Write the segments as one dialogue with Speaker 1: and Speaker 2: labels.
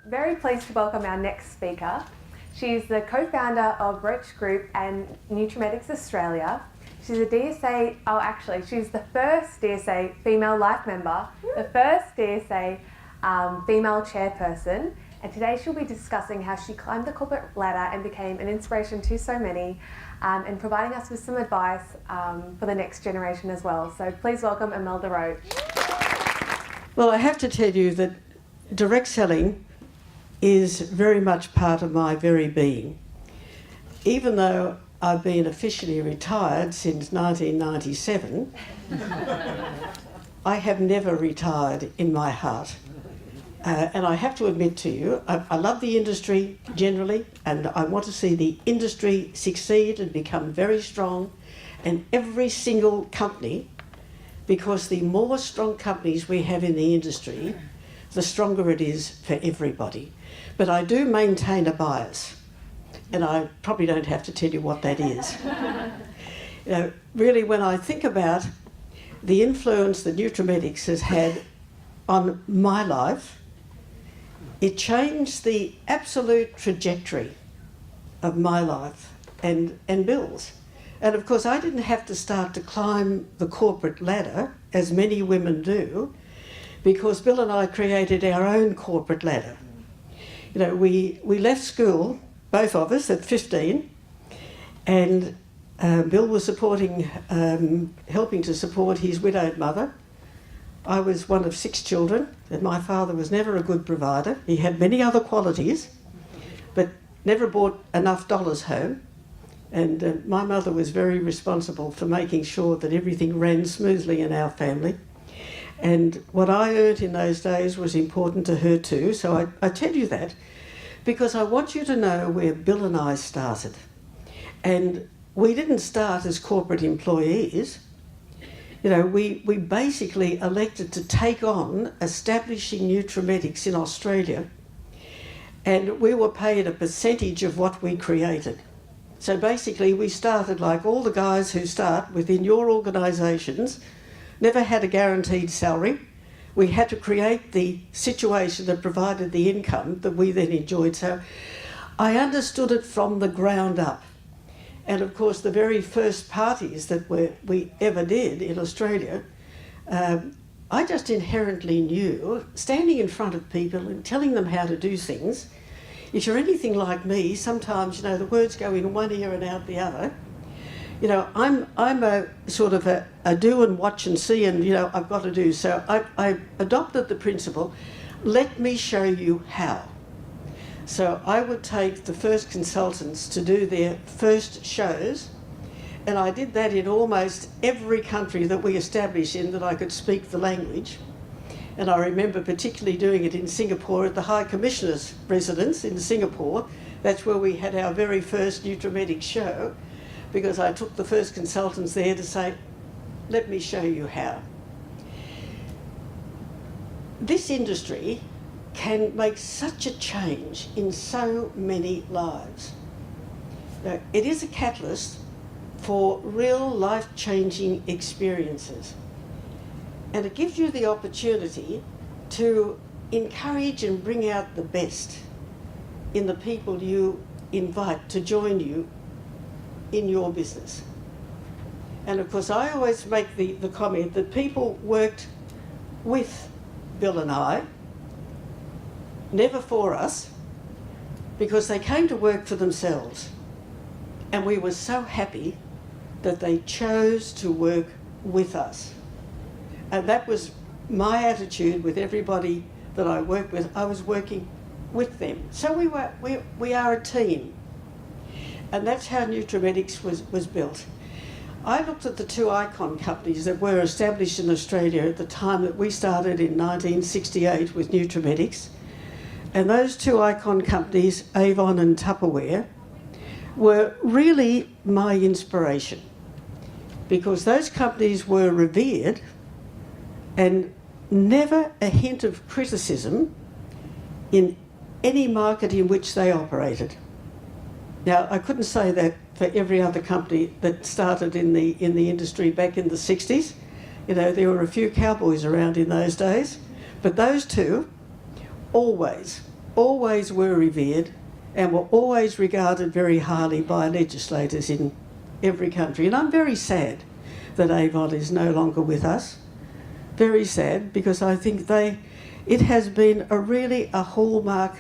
Speaker 1: very pleased to welcome our next speaker. She's the co-founder of Roche Group and Nutrimetics Australia. She's a DSA, she's the first DSA female life member, the first DSA female chairperson, and today she'll be discussing how she climbed the corporate ladder and became an inspiration to so many, and providing us with some advice for the next generation as well. So please welcome Imelda Roche.
Speaker 2: Well, I have to tell you that direct selling is very much part of my very being. Even though I've been officially retired since 1997, I have never retired in my heart. And I have to admit to you, I love the industry generally, and I want to see the industry succeed and become very strong, and every single company, because the more strong companies we have in the industry, the stronger it is for everybody. But I do maintain a bias, and I probably don't have to tell you what that is. You know, really, when I think about the influence that Nutrimetics has had on my life, it changed the absolute trajectory of my life and Bill's. And of course, I didn't have to start to climb the corporate ladder, as many women do, because Bill and I created our own corporate ladder. You know, we left school, both of us, at 15, and Bill was supporting, helping to support his widowed mother. I was one of 6 children, and my father was never a good provider. He had many other qualities, but never brought enough dollars home. And my mother was very responsible for making sure that everything ran smoothly in our family. And what I earned in those days was important to her too. So I tell you that because I want you to know where Bill and I started. And we didn't start as corporate employees. You know, we basically elected to take on establishing Nutrimetics in Australia, and we were paid a percentage of what we created. So basically we started like all the guys who start within your organisations, never had a guaranteed salary. We had to create the situation that provided the income that we then enjoyed. So I understood it from the ground up. And of course, the very first parties that we ever did in Australia, I just inherently knew, standing in front of people and telling them how to do things, if you're anything like me, sometimes, you know, the words go in one ear and out the other. You know, I'm a sort of a do and watch and see, and, you know, I've got to do. So I adopted the principle, let me show you how. So I would take the first consultants to do their first shows, and I did that in almost every country that we established in that I could speak the language. And I remember particularly doing it in Singapore at the High Commissioner's residence in Singapore. That's where we had our very first Nutrimetics show, because I took the first consultants there to say, let me show you how. This industry can make such a change in so many lives. Now, it is a catalyst for real life-changing experiences. And it gives you the opportunity to encourage and bring out the best in the people you invite to join you in your business. And of course, I always make the comment that people worked with Bill and I, never for us, because they came to work for themselves. And we were so happy that they chose to work with us. And that was my attitude with everybody that I worked with. I was working with them. So we are a team. And that's how Nutrimetics was built. I looked at the 2 icon companies that were established in Australia at the time that we started in 1968 with Nutrimetics. And those 2 icon companies, Avon and Tupperware, were really my inspiration, because those companies were revered and never a hint of criticism in any market in which they operated. Now, I couldn't say that for every other company that started in the industry back in the 60s. You know, there were a few cowboys around in those days, but those 2 always always were revered and were always regarded very highly by legislators in every country. And I'm very sad that Avon is no longer with us. Very sad, because I think it has been really a hallmark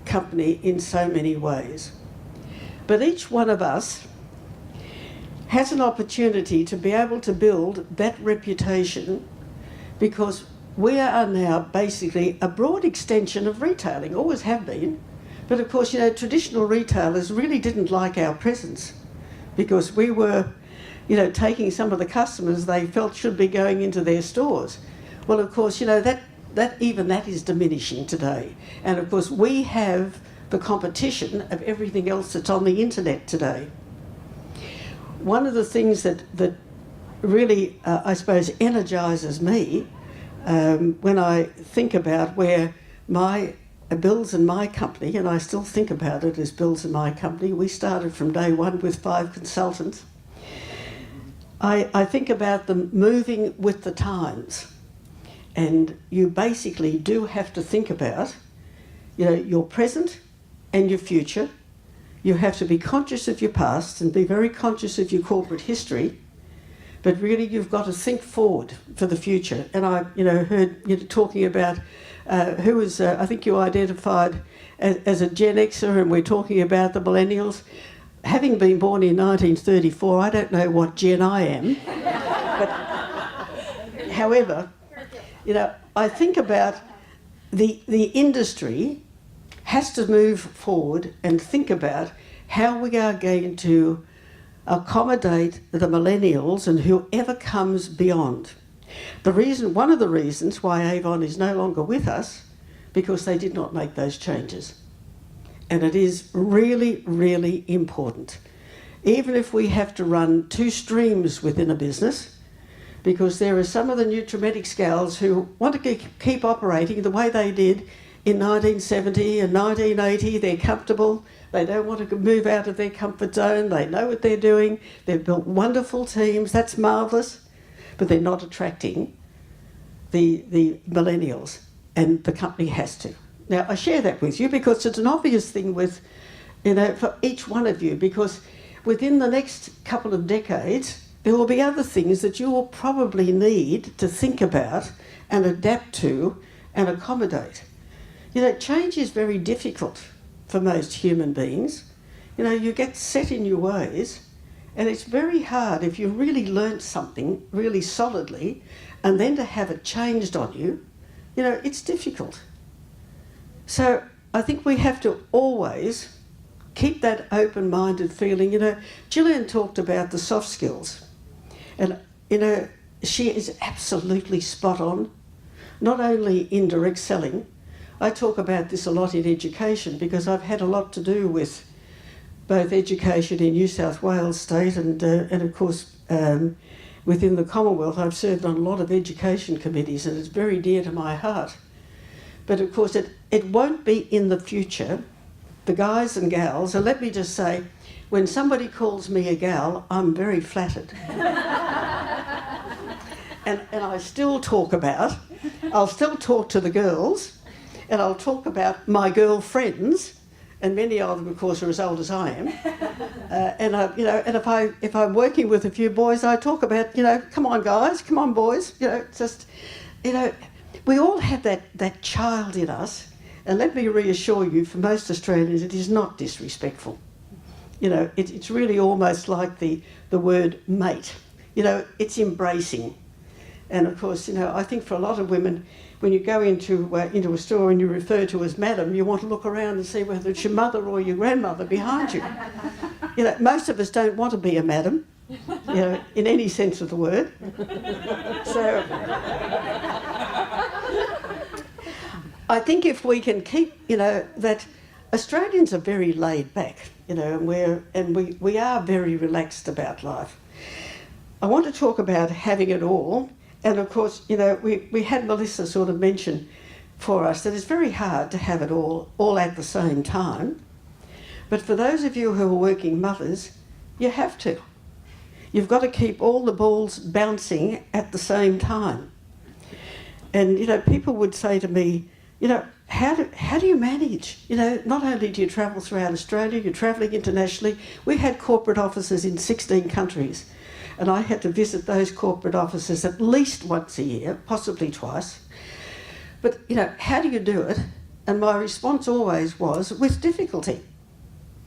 Speaker 2: company in so many ways. But each one of us has an opportunity to be able to build that reputation, because we are now basically a broad extension of retailing, always have been. But of course, traditional retailers really didn't like our presence, because we were, taking some of the customers they felt should be going into their stores. Well, of course, that is diminishing today. And of course, we have the competition of everything else that's on the internet today. One of the things that really, I suppose, energises me when I think about where Bills and my company, and I still think about it as Bills and my company, we started from day one with 5 consultants. I think about them moving with the times. And you basically do have to think about, your present and your future. You have to be conscious of your past and be very conscious of your corporate history. But really, you've got to think forward for the future. And I, heard you talking about who was, I think you identified as a Gen Xer, and we're talking about the millennials. Having been born in 1934, I don't know what gen I am. But, however, I think about the industry has to move forward and think about how we are going to accommodate the millennials and whoever comes beyond. One of the reasons why Avon is no longer with us, because they did not make those changes. And it is really, really important. Even if we have to run 2 streams within a business, because there are some of the Nutrimetics gals who want to keep operating the way they did in 1970 and 1980. They're comfortable. They don't want to move out of their comfort zone. They know what they're doing. They've built wonderful teams. That's marvellous. But they're not attracting the millennials, and the company has to. Now, I share that with you because it's an obvious thing with, for each one of you, because within the next couple of decades, there will be other things that you will probably need to think about and adapt to and accommodate. Change is very difficult for most human beings. You get set in your ways, and it's very hard if you really learnt something really solidly and then to have it changed on you, it's difficult. So I think we have to always keep that open-minded feeling. Gillian talked about the soft skills, and she is absolutely spot on. Not only in direct selling, I talk about this a lot in education because I've had a lot to do with both education in New South Wales state and of course within the Commonwealth. I've served on a lot of education committees, and it's very dear to my heart. But of course it won't be in the future. The guys and gals, and let me just say, when somebody calls me a gal, I'm very flattered. and I'll still talk to the girls, and I'll talk about my girlfriends, and many of them, of course, are as old as I am. And if I'm working with a few boys, I talk about, come on guys, come on boys, we all have that child in us, and let me reassure you, for most Australians, it is not disrespectful. It's really almost like the word mate. It's embracing. And of course, I think for a lot of women, when you go into a store and you refer to as madam, you want to look around and see whether it's your mother or your grandmother behind you. Most of us don't want to be a madam, in any sense of the word. So I think if we can keep, that Australians are very laid back, and we are very relaxed about life. I want to talk about having it all. And of course, we had Melissa sort of mention for us that it's very hard to have it all at the same time. But for those of you who are working mothers, you have to. You've got to keep all the balls bouncing at the same time. And, people would say to me, how do you manage? You know, not only do you travel throughout Australia, you're travelling internationally. We had corporate offices in 16 countries, and I had to visit those corporate offices at least once a year, possibly twice. But, you know, how do you do it? And my response always was, with difficulty.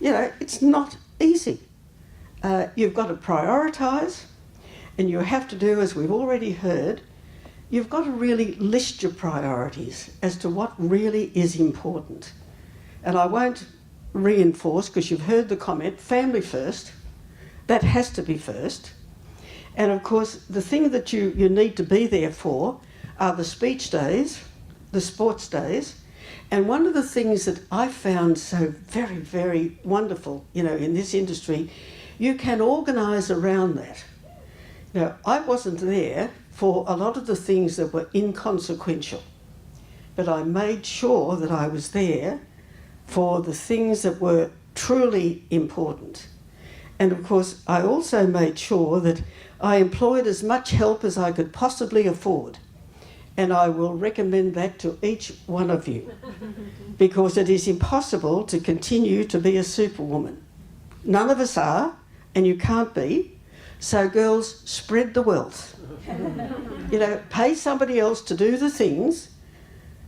Speaker 2: You know, it's not easy. You've got to prioritise, and you have to do, as we've already heard, you've got to really list your priorities as to what really is important. And I won't reinforce, because you've heard the comment, family first. That has to be first. And of course, the thing that you need to be there for are the speech days, the sports days. And one of the things that I found so very, very wonderful, you know, in this industry, you can organise around that. Now, I wasn't there for a lot of the things that were inconsequential, but I made sure that I was there for the things that were truly important. And of course, I also made sure that I employed as much help as I could possibly afford. And I will recommend that to each one of you, because it is impossible to continue to be a superwoman. None of us are, and you can't be. So girls, spread the wealth. You know, pay somebody else to do the things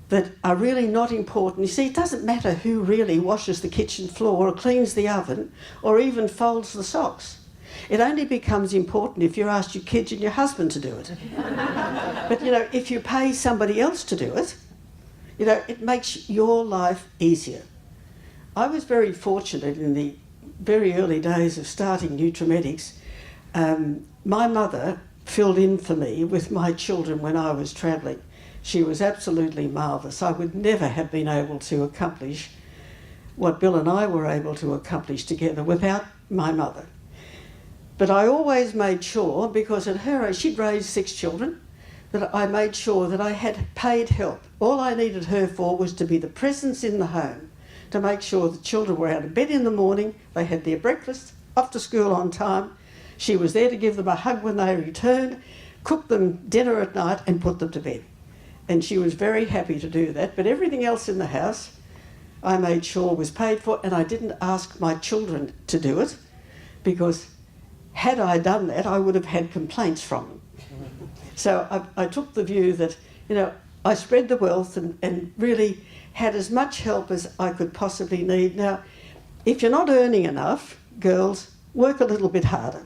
Speaker 2: that are really not important. You see, it doesn't matter who really washes the kitchen floor or cleans the oven or even folds the socks. It only becomes important if you ask your kids and your husband to do it. But, you know, if you pay somebody else to do it, you know, it makes your life easier. I was very fortunate in the very early days of starting Nutrimedics. My mother filled in for me with my children when I was travelling. She was absolutely marvellous. I would never have been able to accomplish what Bill and I were able to accomplish together without my mother. But I always made sure, because at her age, she'd raised 6 children, that I made sure that I had paid help. All I needed her for was to be the presence in the home, to make sure the children were out of bed in the morning, they had their breakfast, off to school on time. She was there to give them a hug when they returned, cook them dinner at night and put them to bed. And she was very happy to do that. But everything else in the house, I made sure was paid for, and I didn't ask my children to do it, because had I done that, I would have had complaints from them. So I took the view that, you know, I spread the wealth and really had as much help as I could possibly need. Now, if you're not earning enough, girls, work a little bit harder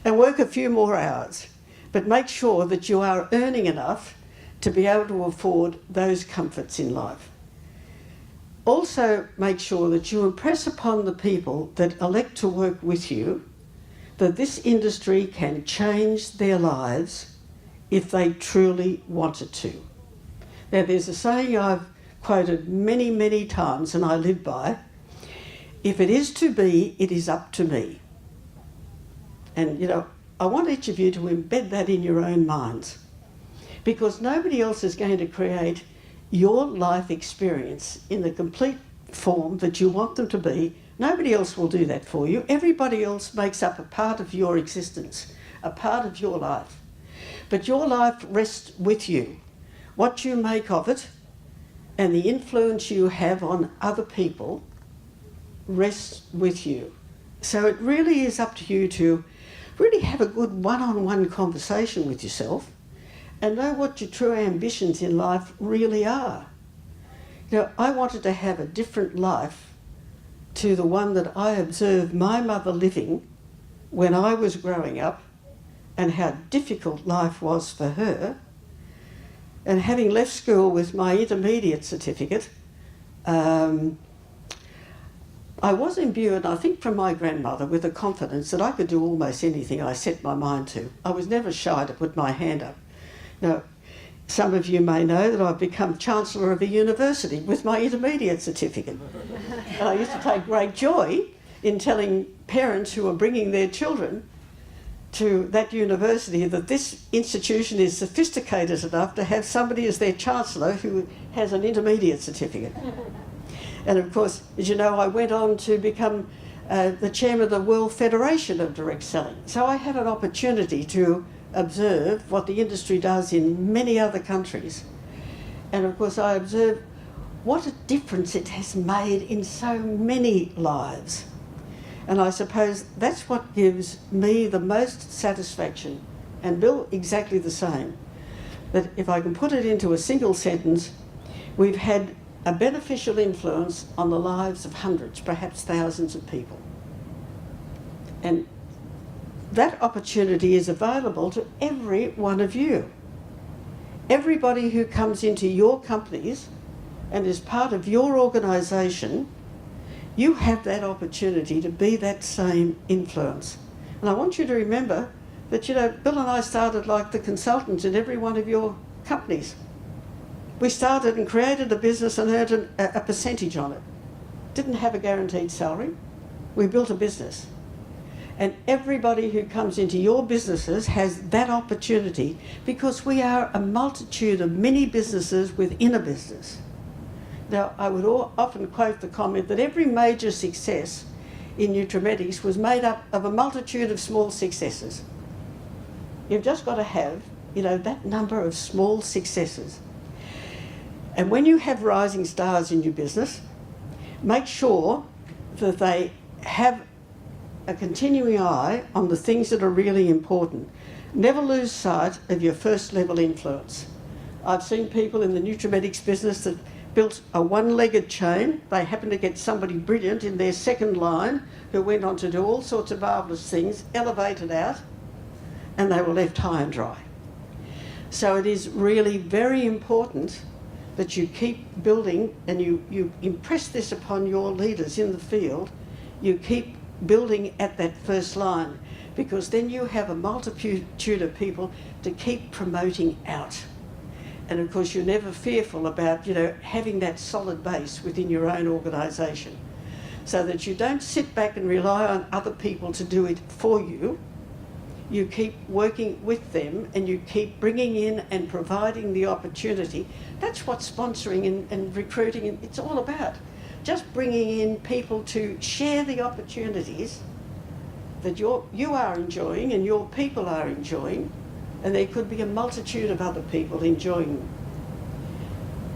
Speaker 2: and work a few more hours, but make sure that you are earning enough to be able to afford those comforts in life. Also, make sure that you impress upon the people that elect to work with you that this industry can change their lives if they truly wanted to. Now, there's a saying I've quoted many, many times and I live by: if it is to be, it is up to me. And, you know, I want each of you to embed that in your own minds, because nobody else is going to create your life experience in the complete form that you want them to be. Nobody else will do that for you. Everybody else makes up a part of your existence, a part of your life. But your life rests with you. What you make of it and the influence you have on other people rests with you. So it really is up to you to really have a good one-on-one conversation with yourself and know what your true ambitions in life really are. You know, I wanted to have a different life to the one that I observed my mother living when I was growing up, and how difficult life was for her. And having left school with my intermediate certificate, I was imbued, I think from my grandmother, with a confidence that I could do almost anything I set my mind to. I was never shy to put my hand up. Now, some of you may know that I've become Chancellor of a university with my intermediate certificate. And I used to take great joy in telling parents who are bringing their children to that university that this institution is sophisticated enough to have somebody as their Chancellor who has an intermediate certificate. And of course, as you know, I went on to become the chairman of the World Federation of Direct Selling. So I had an opportunity to observe what the industry does in many other countries. And of course I observe what a difference it has made in so many lives. And I suppose that's what gives me the most satisfaction, and Bill exactly the same, that if I can put it into a single sentence, we've had a beneficial influence on the lives of hundreds, perhaps thousands of people. And that opportunity is available to every one of you. Everybody who comes into your companies and is part of your organisation, you have that opportunity to be that same influence. And I want you to remember that, you know, Bill and I started like the consultants in every one of your companies. We started and created a business and earned a percentage on it. Didn't have a guaranteed salary. We built a business. And everybody who comes into your businesses has that opportunity, because we are a multitude of mini businesses within a business. Now, I would often quote the comment that every major success in Nutrimetics was made up of a multitude of small successes. You've just got to have, you know, that number of small successes. And when you have rising stars in your business, make sure that they have a continuing eye on the things that are really important. Never lose sight of your first level influence. I've seen people in the Nutrimetics business that built a one-legged chain. They happened to get somebody brilliant in their second line who went on to do all sorts of marvellous things, elevated out, and they were left high and dry. So it is really very important that you keep building, and you impress this upon your leaders in the field. You keep building at that first line, because then you have a multitude of people to keep promoting out. And of course you're never fearful about, you know, having that solid base within your own organisation, so that you don't sit back and rely on other people to do it for you. You keep working with them, and you keep bringing in and providing the opportunity. That's what sponsoring and recruiting, it's all about. Just bringing in people to share the opportunities that you are enjoying and your people are enjoying, and there could be a multitude of other people enjoying them.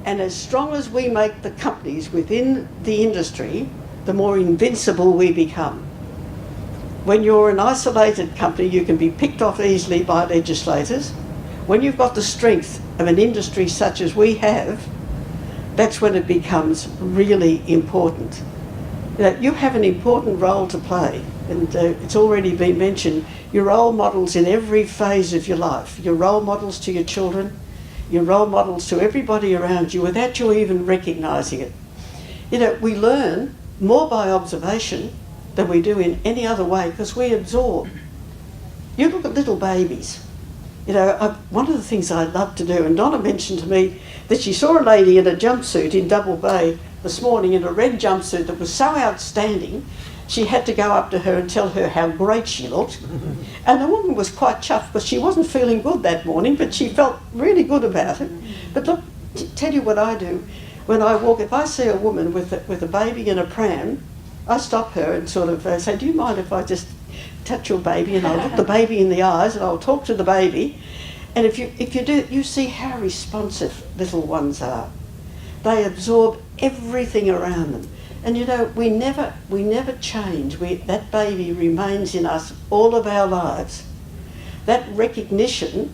Speaker 2: And as strong as we make the companies within the industry, the more invincible we become. When you're an isolated company, you can be picked off easily by legislators. When you've got the strength of an industry such as we have, that's when it becomes really important. You know, you have an important role to play, and it's already been mentioned. You're role models in every phase of your life. You're role models to your children, you're role models to everybody around you without you even recognising it. You know, we learn more by observation than we do in any other way, because we absorb. You look at little babies. You know, one of the things I love to do, and Donna mentioned to me that she saw a lady in a jumpsuit in Double Bay this morning, in a red jumpsuit that was so outstanding, she had to go up to her and tell her how great she looked. And the woman was quite chuffed, because she wasn't feeling good that morning, but she felt really good about it. But look, tell you what I do. When I walk, if I see a woman with a baby in a pram, I stop her and sort of say, do you mind if I just touch your baby? And I'll look the baby in the eyes and I'll talk to the baby. And if you do, you see how responsive little ones are. They absorb everything around them. And you know, we never change. That baby remains in us all of our lives. That recognition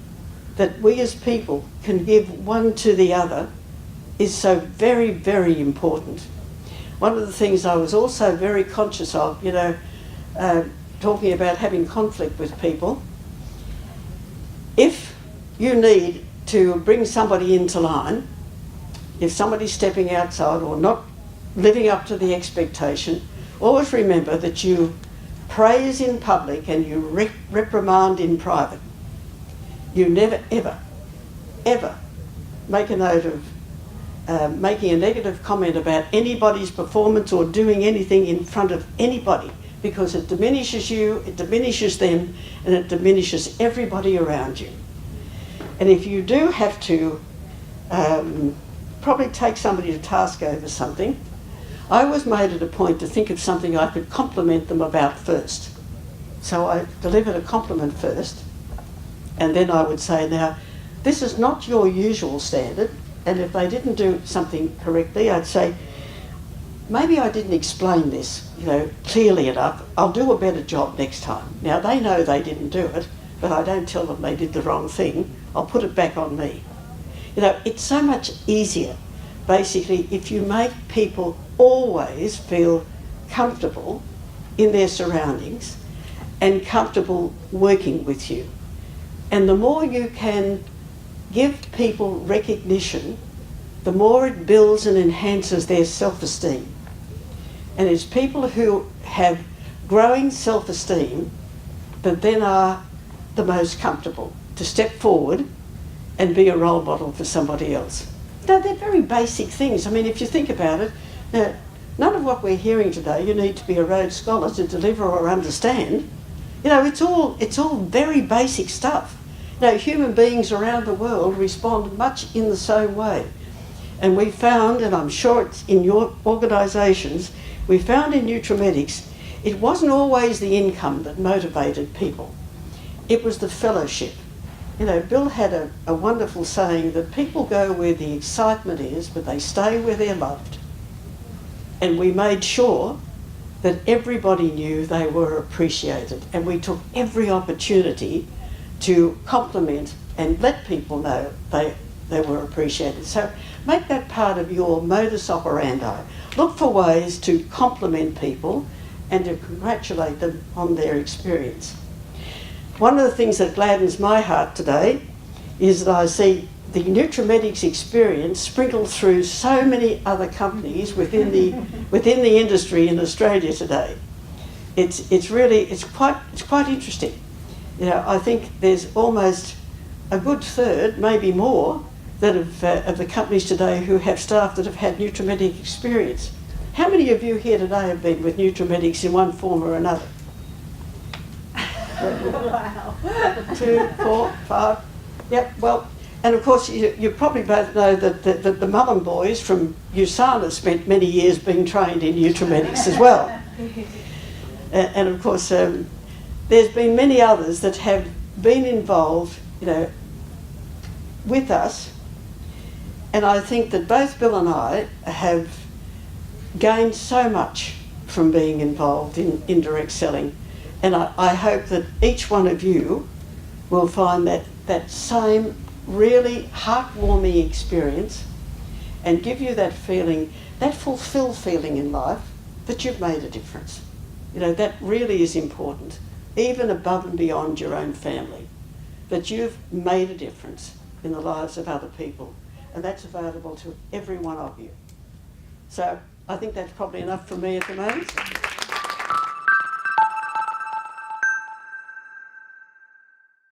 Speaker 2: that we as people can give one to the other is so very, very important. One of the things I was also very conscious of, you know, talking about having conflict with people, if you need to bring somebody into line, if somebody's stepping outside or not living up to the expectation, always remember that you praise in public and you reprimand in private. You never, ever, ever make a note of making a negative comment about anybody's performance or doing anything in front of anybody, because it diminishes you, it diminishes them, and it diminishes everybody around you. And if you do have to probably take somebody to task over something, I always made it a point to think of something I could compliment them about first. So I delivered a compliment first, and then I would say, now, this is not your usual standard, and if they didn't do something correctly, I'd say, maybe I didn't explain this, clearly enough. I'll do a better job next time. Now, they know they didn't do it, but I don't tell them they did the wrong thing. I'll put it back on me. It's so much easier, basically, if you make people always feel comfortable in their surroundings and comfortable working with you. And the more you can give people recognition, the more it builds and enhances their self-esteem. And it's people who have growing self-esteem that then are the most comfortable to step forward and be a role model for somebody else. Now, they're very basic things. I mean, if you think about it, none of what we're hearing today, you need to be a Rhodes Scholar to deliver or understand. It's all very basic stuff. Human beings around the world respond much in the same way. And we found, and I'm sure it's in your organisations, we found in Nutrimedics, it wasn't always the income that motivated people. It was the fellowship. Bill had a wonderful saying that people go where the excitement is, but they stay where they're loved. And we made sure that everybody knew they were appreciated, and we took every opportunity to compliment and let people know they were appreciated. So make that part of your modus operandi. Look for ways to compliment people and to congratulate them on their experience. One of the things that gladdens my heart today is that I see the Nutrimedics experience sprinkled through so many other companies within the industry in Australia today. It's quite interesting. I think there's almost a good third, maybe more, of the companies today who have staff that have had Nutrimedic experience. How many of you here today have been with Nutrimedics in one form or another? Wow. 2, 4, 5. Yep, well, and of course you probably both know that the Mullen boys from USANA spent many years being trained in Nutrimedics as well. And of course there's been many others that have been involved, with us. And I think that both Bill and I have gained so much from being involved in direct selling. And I hope that each one of you will find that same really heartwarming experience and give you that feeling, that fulfilled feeling in life that you've made a difference. That really is important, even above and beyond your own family, that you've made a difference in the lives of other people. And that's available to every one of you. So I think that's probably enough from me at the moment.